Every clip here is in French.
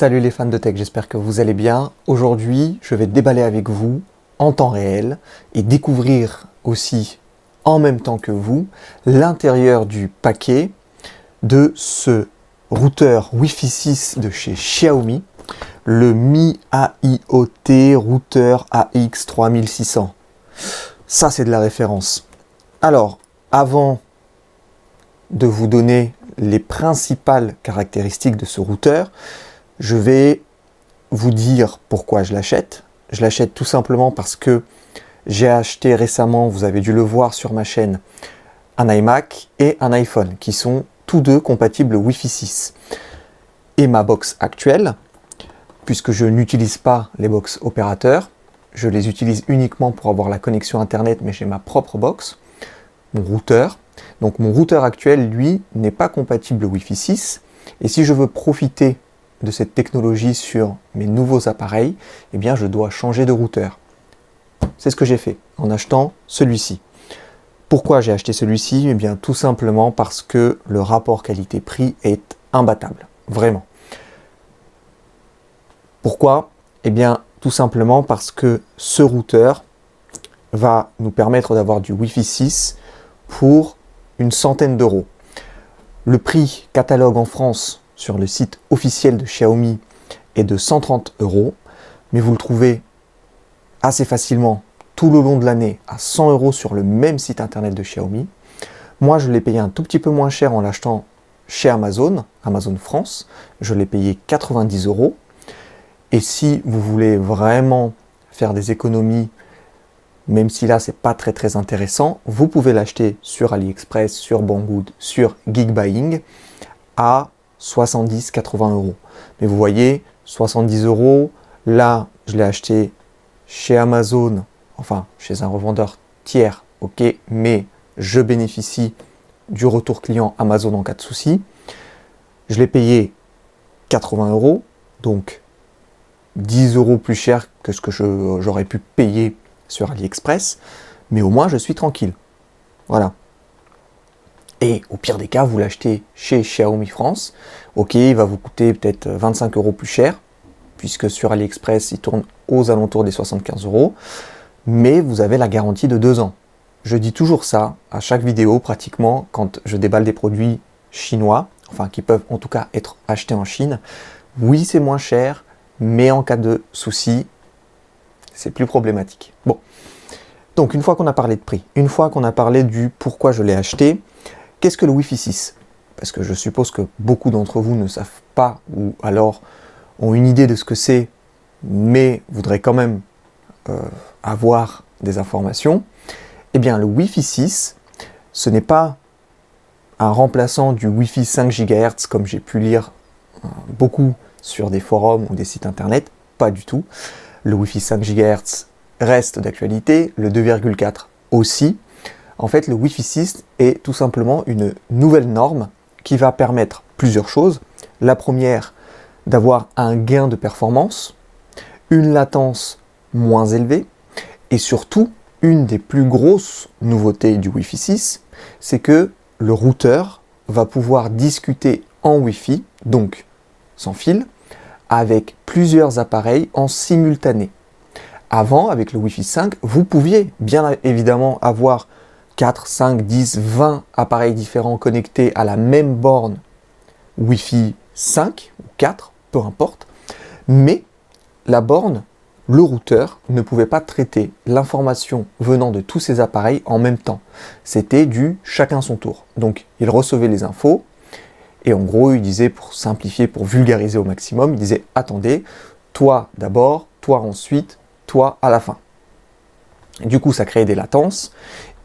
Salut les fans de tech, j'espère que vous allez bien. Aujourd'hui, je vais déballer avec vous en temps réel et découvrir aussi en même temps que vous l'intérieur du paquet de ce routeur Wi-Fi 6 de chez Xiaomi, le Mi AIoT routeur AX 3600. Ça, c'est de la référence. Alors, avant de vous donner les principales caractéristiques de ce routeur, je vais vous dire pourquoi je l'achète. Je l'achète tout simplement parce que j'ai acheté récemment, vous avez dû le voir sur ma chaîne, un iMac et un iPhone qui sont tous deux compatibles Wi-Fi 6. Et ma box actuelle, puisque je n'utilise pas les box opérateurs, je les utilise uniquement pour avoir la connexion Internet, mais j'ai ma propre box, mon routeur. Donc mon routeur actuel, lui, n'est pas compatible Wi-Fi 6. Et si je veux profiter de cette technologie sur mes nouveaux appareils, eh bien je dois changer de routeur. C'est ce que j'ai fait en achetant celui-ci. Pourquoi j'ai acheté celui-ci? Eh bien tout simplement parce que le rapport qualité-prix est imbattable, vraiment. Pourquoi? Eh bien tout simplement parce que ce routeur va nous permettre d'avoir du Wi-Fi 6 pour une centaine d'euros. Le prix catalogue en France sur le site officiel de Xiaomi est de 130 €, mais vous le trouvez assez facilement tout le long de l'année à 100 € sur le même site internet de Xiaomi. Moi, je l'ai payé un tout petit peu moins cher en l'achetant chez Amazon, Amazon France. Je l'ai payé 90 €. Et si vous voulez vraiment faire des économies, même si là, c'est pas très intéressant, vous pouvez l'acheter sur AliExpress, sur Banggood, sur Geekbuying à 70-80 €. Mais vous voyez, 70 €, là, je l'ai acheté chez Amazon, enfin, chez un revendeur tiers, ok, mais je bénéficie du retour client Amazon en cas de souci. Je l'ai payé 80 €, donc 10 € plus cher que ce que j'aurais pu payer sur AliExpress, mais au moins, je suis tranquille. Voilà. Et au pire des cas, vous l'achetez chez Xiaomi France. Ok, il va vous coûter peut-être 25 € plus cher, puisque sur AliExpress, il tourne aux alentours des 75 €. Mais vous avez la garantie de 2 ans. Je dis toujours ça à chaque vidéo, pratiquement, quand je déballe des produits chinois, enfin qui peuvent en tout cas être achetés en Chine. Oui, c'est moins cher, mais en cas de souci, c'est plus problématique. Bon, donc une fois qu'on a parlé de prix, une fois qu'on a parlé du pourquoi je l'ai acheté, qu'est-ce que le Wi-Fi 6? Parce que je suppose que beaucoup d'entre vous ne savent pas ou alors ont une idée de ce que c'est, mais voudraient quand même avoir des informations. Eh bien, le Wi-Fi 6, ce n'est pas un remplaçant du Wi-Fi 5 GHz comme j'ai pu lire beaucoup sur des forums ou des sites internet. Pas du tout. Le Wi-Fi 5 GHz reste d'actualité, le 2,4 aussi. En fait, le Wi-Fi 6 est tout simplement une nouvelle norme qui va permettre plusieurs choses. La première, d'avoir un gain de performance, une latence moins élevée, et surtout, une des plus grosses nouveautés du Wi-Fi 6, c'est que le routeur va pouvoir discuter en Wi-Fi, donc sans fil, avec plusieurs appareils en simultané. Avant, avec le Wi-Fi 5, vous pouviez bien évidemment avoir 4, 5, 10, 20 appareils différents connectés à la même borne Wi-Fi 5 ou 4, peu importe, mais la borne, le routeur, ne pouvait pas traiter l'information venant de tous ces appareils en même temps. C'était du chacun son tour. Donc, il recevait les infos et en gros, il disait, pour simplifier, pour vulgariser au maximum, il disait « Attendez, toi d'abord, toi ensuite, toi à la fin ». Du coup, ça créait des latences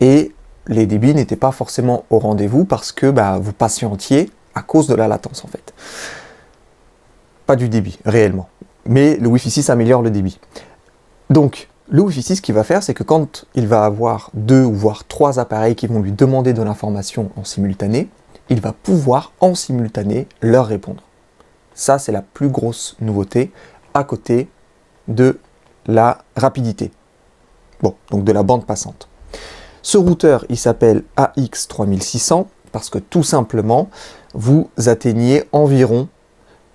et les débits n'étaient pas forcément au rendez-vous parce que vous patientiez à cause de la latence en fait. Pas du débit, réellement. Mais le Wi-Fi 6 améliore le débit. Donc, le Wi-Fi 6, ce qu'il va faire, c'est que quand il va avoir 2 ou voire 3 appareils qui vont lui demander de l'information en simultané, il va pouvoir en simultané leur répondre. Ça, c'est la plus grosse nouveauté à côté de la rapidité. Bon, donc de la bande passante. Ce routeur, il s'appelle AX 3600 parce que tout simplement, vous atteignez environ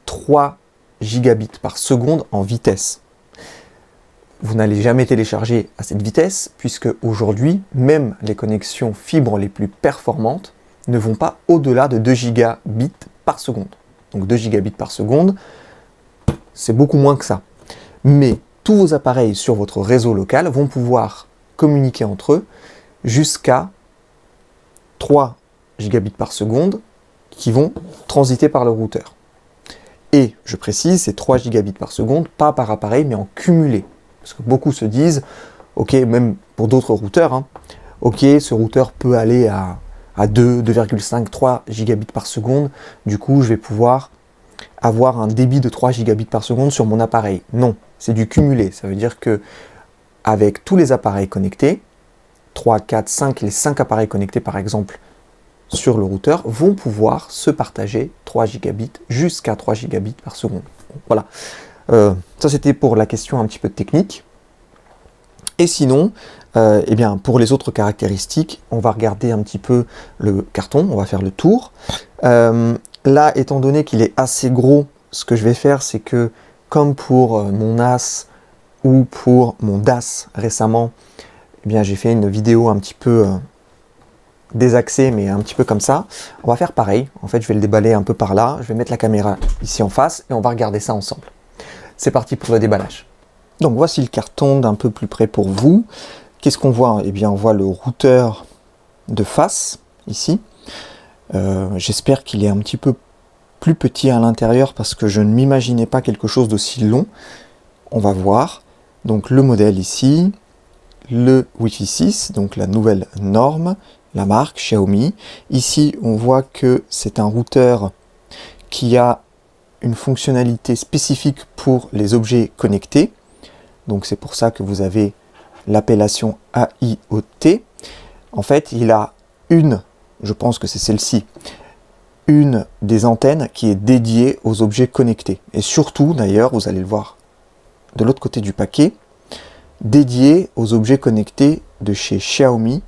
3 gigabits par seconde en vitesse. Vous n'allez jamais télécharger à cette vitesse, puisque aujourd'hui, même les connexions fibres les plus performantes ne vont pas au-delà de 2 gigabits par seconde. Donc 2 gigabits par seconde, c'est beaucoup moins que ça. Mais tous vos appareils sur votre réseau local vont pouvoir communiquer entre eux jusqu'à 3 gigabits par seconde qui vont transiter par le routeur. Et, je précise, c'est 3 gigabits par seconde, pas par appareil, mais en cumulé. Parce que beaucoup se disent, ok, même pour d'autres routeurs, hein, ok, ce routeur peut aller à 2, 2,5, 3 gigabits par seconde, du coup je vais pouvoir avoir un débit de 3 gigabits par seconde sur mon appareil. Non, c'est du cumulé, ça veut dire que avec tous les appareils connectés, 3, 4, 5, les 5 appareils connectés par exemple sur le routeur vont pouvoir se partager 3 gigabits jusqu'à 3 gigabits par seconde. Voilà. Ça c'était pour la question un petit peu technique. Et sinon, eh bien, pour les autres caractéristiques, on va regarder un petit peu le carton, on va faire le tour. Là, étant donné qu'il est assez gros, ce que je vais faire, c'est que, comme pour mon NAS ou pour mon DAS récemment, eh bien, j'ai fait une vidéo un petit peu désaxée, mais un petit peu comme ça. On va faire pareil. En fait, je vais le déballer un peu par là. Je vais mettre la caméra ici en face et on va regarder ça ensemble. C'est parti pour le déballage. Donc voici le carton d'un peu plus près pour vous. Qu'est-ce qu'on voit? Eh bien, on voit le routeur de face, ici. J'espère qu'il est un petit peu plus petit à l'intérieur parce que je ne m'imaginais pas quelque chose d'aussi long. On va voir. Donc le modèle ici, le Wi-Fi 6, donc la nouvelle norme, la marque Xiaomi. Ici, on voit que c'est un routeur qui a une fonctionnalité spécifique pour les objets connectés. Donc c'est pour ça que vous avez l'appellation AIoT. En fait, il a je pense que c'est celle-ci, une des antennes qui est dédiée aux objets connectés. Et surtout, d'ailleurs, vous allez le voir de l'autre côté du paquet, dédié aux objets connectés de chez Xiaomi.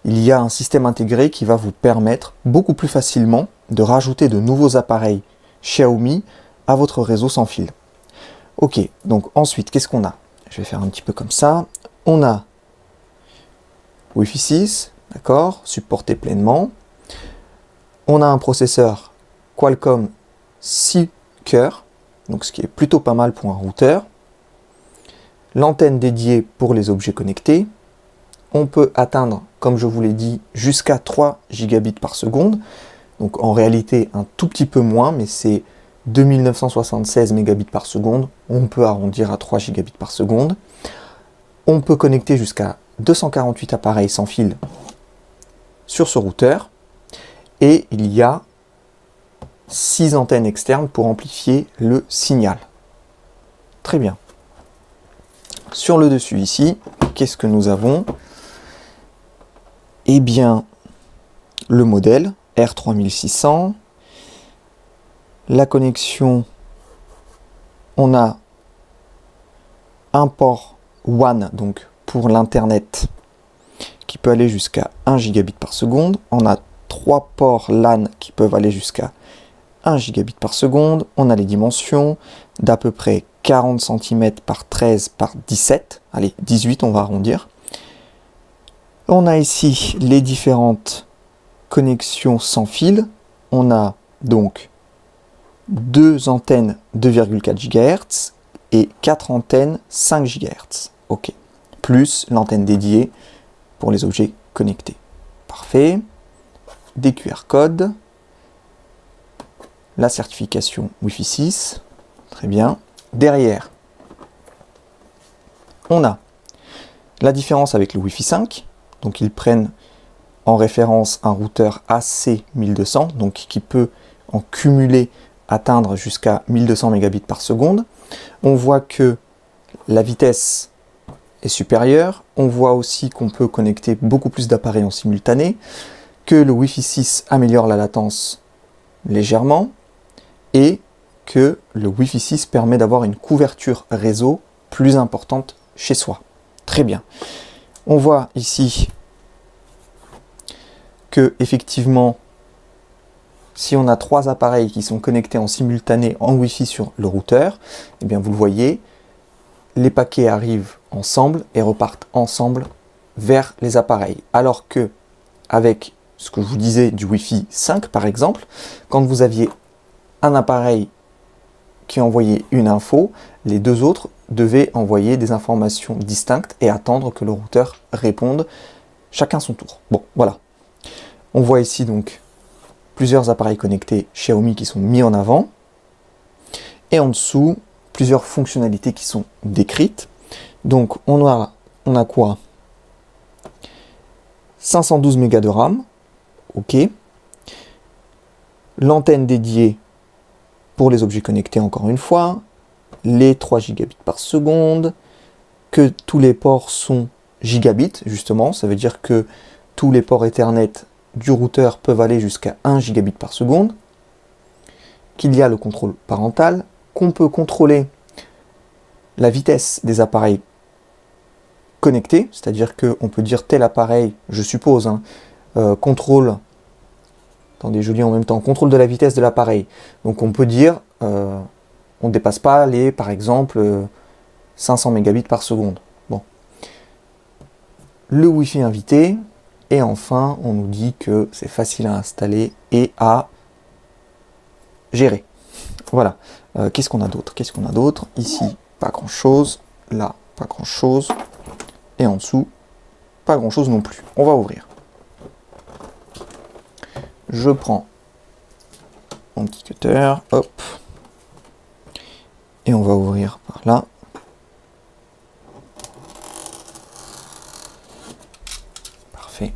Il y a un système intégré qui va vous permettre beaucoup plus facilement de rajouter de nouveaux appareils Xiaomi à votre réseau sans fil. Ok, donc ensuite, qu'est-ce qu'on a? Je vais faire un petit peu comme ça. On a Wi-Fi 6, d'accord, supporté pleinement. On a un processeur Qualcomm 6 cœurs, donc ce qui est plutôt pas mal pour un routeur. L'antenne dédiée pour les objets connectés. On peut atteindre, comme je vous l'ai dit, jusqu'à 3 gigabits par seconde. Donc en réalité, un tout petit peu moins, mais c'est 2976 mégabits par seconde. On peut arrondir à 3 gigabits par seconde. On peut connecter jusqu'à 248 appareils sans fil sur ce routeur. Et il y a 6 antennes externes pour amplifier le signal. Très bien. Sur le dessus ici, qu'est-ce que nous avons? Eh bien, le modèle R3600. La connexion, on a un port WAN, donc pour l'internet, qui peut aller jusqu'à 1 gigabit par seconde. On a 3 ports LAN qui peuvent aller jusqu'à 1 gigabit par seconde. On a les dimensions d'à peu près 40 cm par 13 par 17. Allez, 18 on va arrondir. On a ici les différentes connexions sans fil. On a donc 2 antennes 2,4 GHz et 4 antennes 5 GHz. Ok. Plus l'antenne dédiée pour les objets connectés. Parfait. Des QR codes. La certification Wi-Fi 6. Très bien. Derrière, on a la différence avec le Wi-Fi 5. Donc ils prennent en référence un routeur AC1200, donc qui peut en cumuler atteindre jusqu'à 1200 mégabits par seconde. On voit que la vitesse est supérieure. On voit aussi qu'on peut connecter beaucoup plus d'appareils en simultané, que le Wi-Fi 6 améliore la latence légèrement et que le Wi-Fi 6 permet d'avoir une couverture réseau plus importante chez soi. Très bien. On voit ici que effectivement si on a 3 appareils qui sont connectés en simultané en Wi-Fi sur le routeur, eh bien vous le voyez, les paquets arrivent ensemble et repartent ensemble vers les appareils. Alors que avec ce que je vous disais du Wi-Fi 5 par exemple, quand vous aviez un appareil qui envoyait une info, les deux autres devaient envoyer des informations distinctes et attendre que le routeur réponde chacun son tour. Bon, voilà. On voit ici donc plusieurs appareils connectés Xiaomi qui sont mis en avant. Et en dessous, plusieurs fonctionnalités qui sont décrites. Donc on a quoi? 512 mégas de RAM. OK. L'antenne dédiée pour les objets connectés encore une fois. Les 3 gigabits par seconde. Que tous les ports sont gigabits, justement. Ça veut dire que tous les ports Ethernet du routeur peuvent aller jusqu'à 1 gigabit par seconde, qu'il y a le contrôle parental, qu'on peut contrôler la vitesse des appareils connectés, c'est-à-dire qu'on peut dire tel appareil, je suppose, contrôle, attendez, je lis en même temps, contrôle de la vitesse de l'appareil. Donc on peut dire, on ne dépasse pas les, par exemple, 500 mégabits par seconde. Bon. Le Wi-Fi invité. Et enfin, on nous dit que c'est facile à installer et à gérer. Voilà. Qu'est-ce qu'on a d'autre? Qu'est-ce qu'on a d'autre? Ici, pas grand-chose. Là, pas grand-chose. Et en dessous, pas grand-chose non plus. On va ouvrir. Je prends mon petit cutter. Hop. Et on va ouvrir par là. Parfait.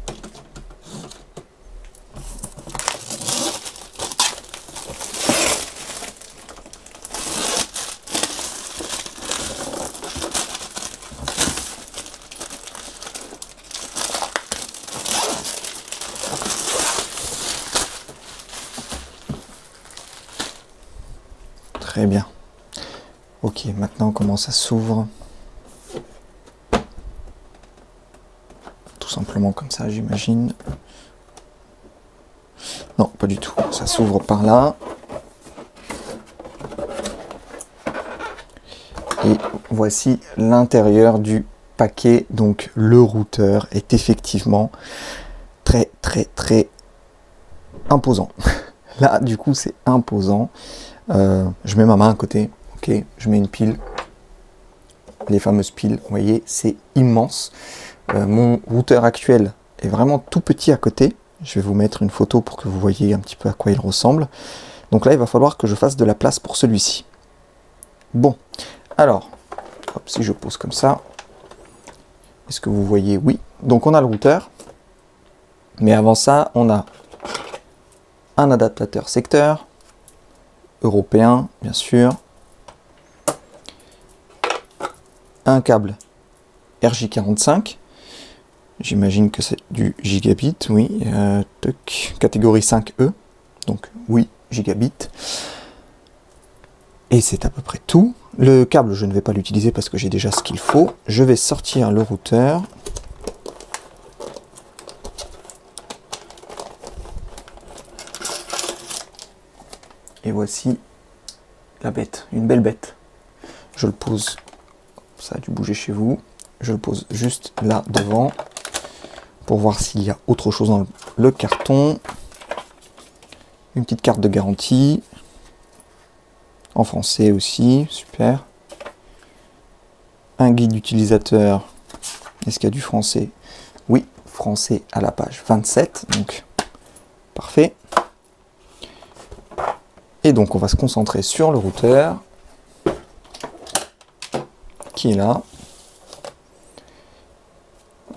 Très bien. Ok, maintenant comment ça s'ouvre? Tout simplement comme ça, j'imagine. Non, pas du tout. Ça s'ouvre par là. Et voici l'intérieur du paquet. Donc le routeur est effectivement très imposant. Là, du coup, c'est imposant. Je mets ma main à côté. Ok, je mets une pile. Les fameuses piles, vous voyez, c'est immense. Mon routeur actuel est vraiment tout petit à côté. Je vais vous mettre une photo pour que vous voyez un petit peu à quoi il ressemble. Donc là, il va falloir que je fasse de la place pour celui-ci. Bon, alors, hop, si je pose comme ça, est-ce que vous voyez? Oui. Donc on a le routeur. Mais avant ça, on a un adaptateur secteur, européen, bien sûr. Un câble RJ45. J'imagine que c'est du gigabit, oui. Catégorie 5E. Donc oui, gigabit. Et c'est à peu près tout. Le câble, je ne vais pas l'utiliser parce que j'ai déjà ce qu'il faut. Je vais sortir le routeur. Et voici la bête, une belle bête. Je le pose, ça a dû bouger chez vous. Je le pose juste là devant pour voir s'il y a autre chose dans le carton. Une petite carte de garantie. En français aussi, super. Un guide utilisateur. Est-ce qu'il y a du français? Oui, français à la page 27, donc parfait. Et donc on va se concentrer sur le routeur qui est là.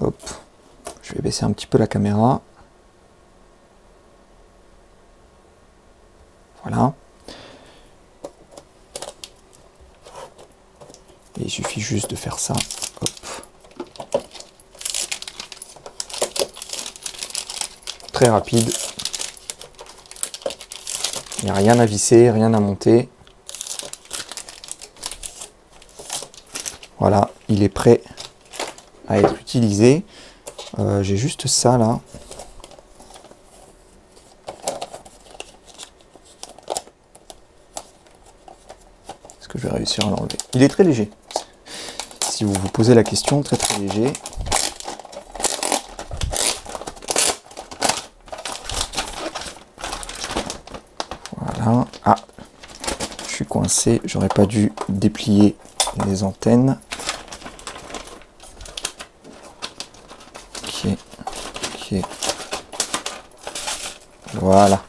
Hop, je vais baisser un petit peu la caméra. Voilà. Et il suffit juste de faire ça. Hop. Très rapide. Il n'y a rien à visser, rien à monter. Voilà, il est prêt à être utilisé. J'ai juste ça là. que je vais réussir à l'enlever? Il est très léger. Si vous vous posez la question, très très léger. Voilà. Ah, je suis coincé, j'aurais pas dû déplier les antennes. Ok, ok. Voilà.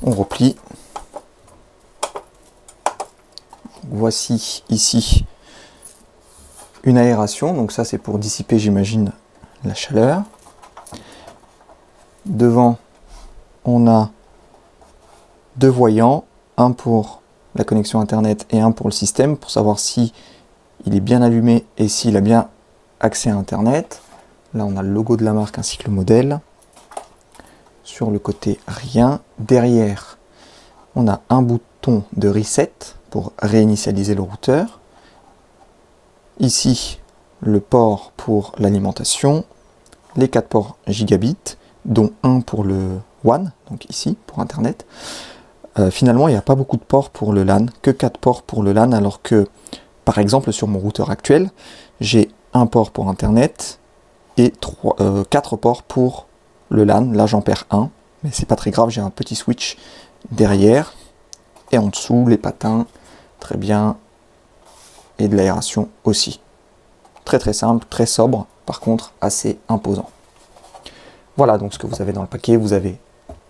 On replie. Voici ici une aération, donc ça c'est pour dissiper, j'imagine, la chaleur. Devant, on a deux voyants, un pour la connexion internet et un pour le système, pour savoir si il est bien allumé et s'il a bien accès à internet. Là on a le logo de la marque ainsi que le modèle. Sur le côté, rien. Derrière, on a un bouton de reset pour réinitialiser le routeur. Ici, le port pour l'alimentation, les 4 ports gigabit, dont un pour le WAN, donc ici, pour Internet. Finalement, il n'y a pas beaucoup de ports pour le LAN, que 4 ports pour le LAN, alors que, par exemple, sur mon routeur actuel, j'ai un port pour Internet et 4 ports pour le LAN. Là, j'en perds un, mais c'est pas très grave, j'ai un petit switch derrière, et en dessous, les patins, très bien, et de l'aération aussi. Très très simple, très sobre, par contre assez imposant. Voilà donc ce que vous avez dans le paquet. Vous avez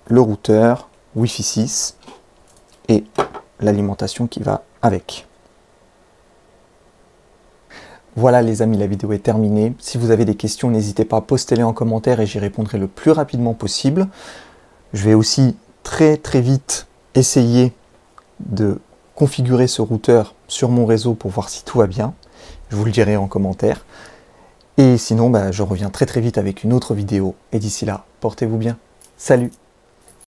le routeur, Wi-Fi 6 et l'alimentation qui va avec. Voilà les amis, la vidéo est terminée. Si vous avez des questions, n'hésitez pas à poster-les en commentaire et j'y répondrai le plus rapidement possible. Je vais aussi très vite essayer de configurer ce routeur sur mon réseau pour voir si tout va bien. Je vous le dirai en commentaire. Et sinon, je reviens très vite avec une autre vidéo. Et d'ici là, portez-vous bien. Salut!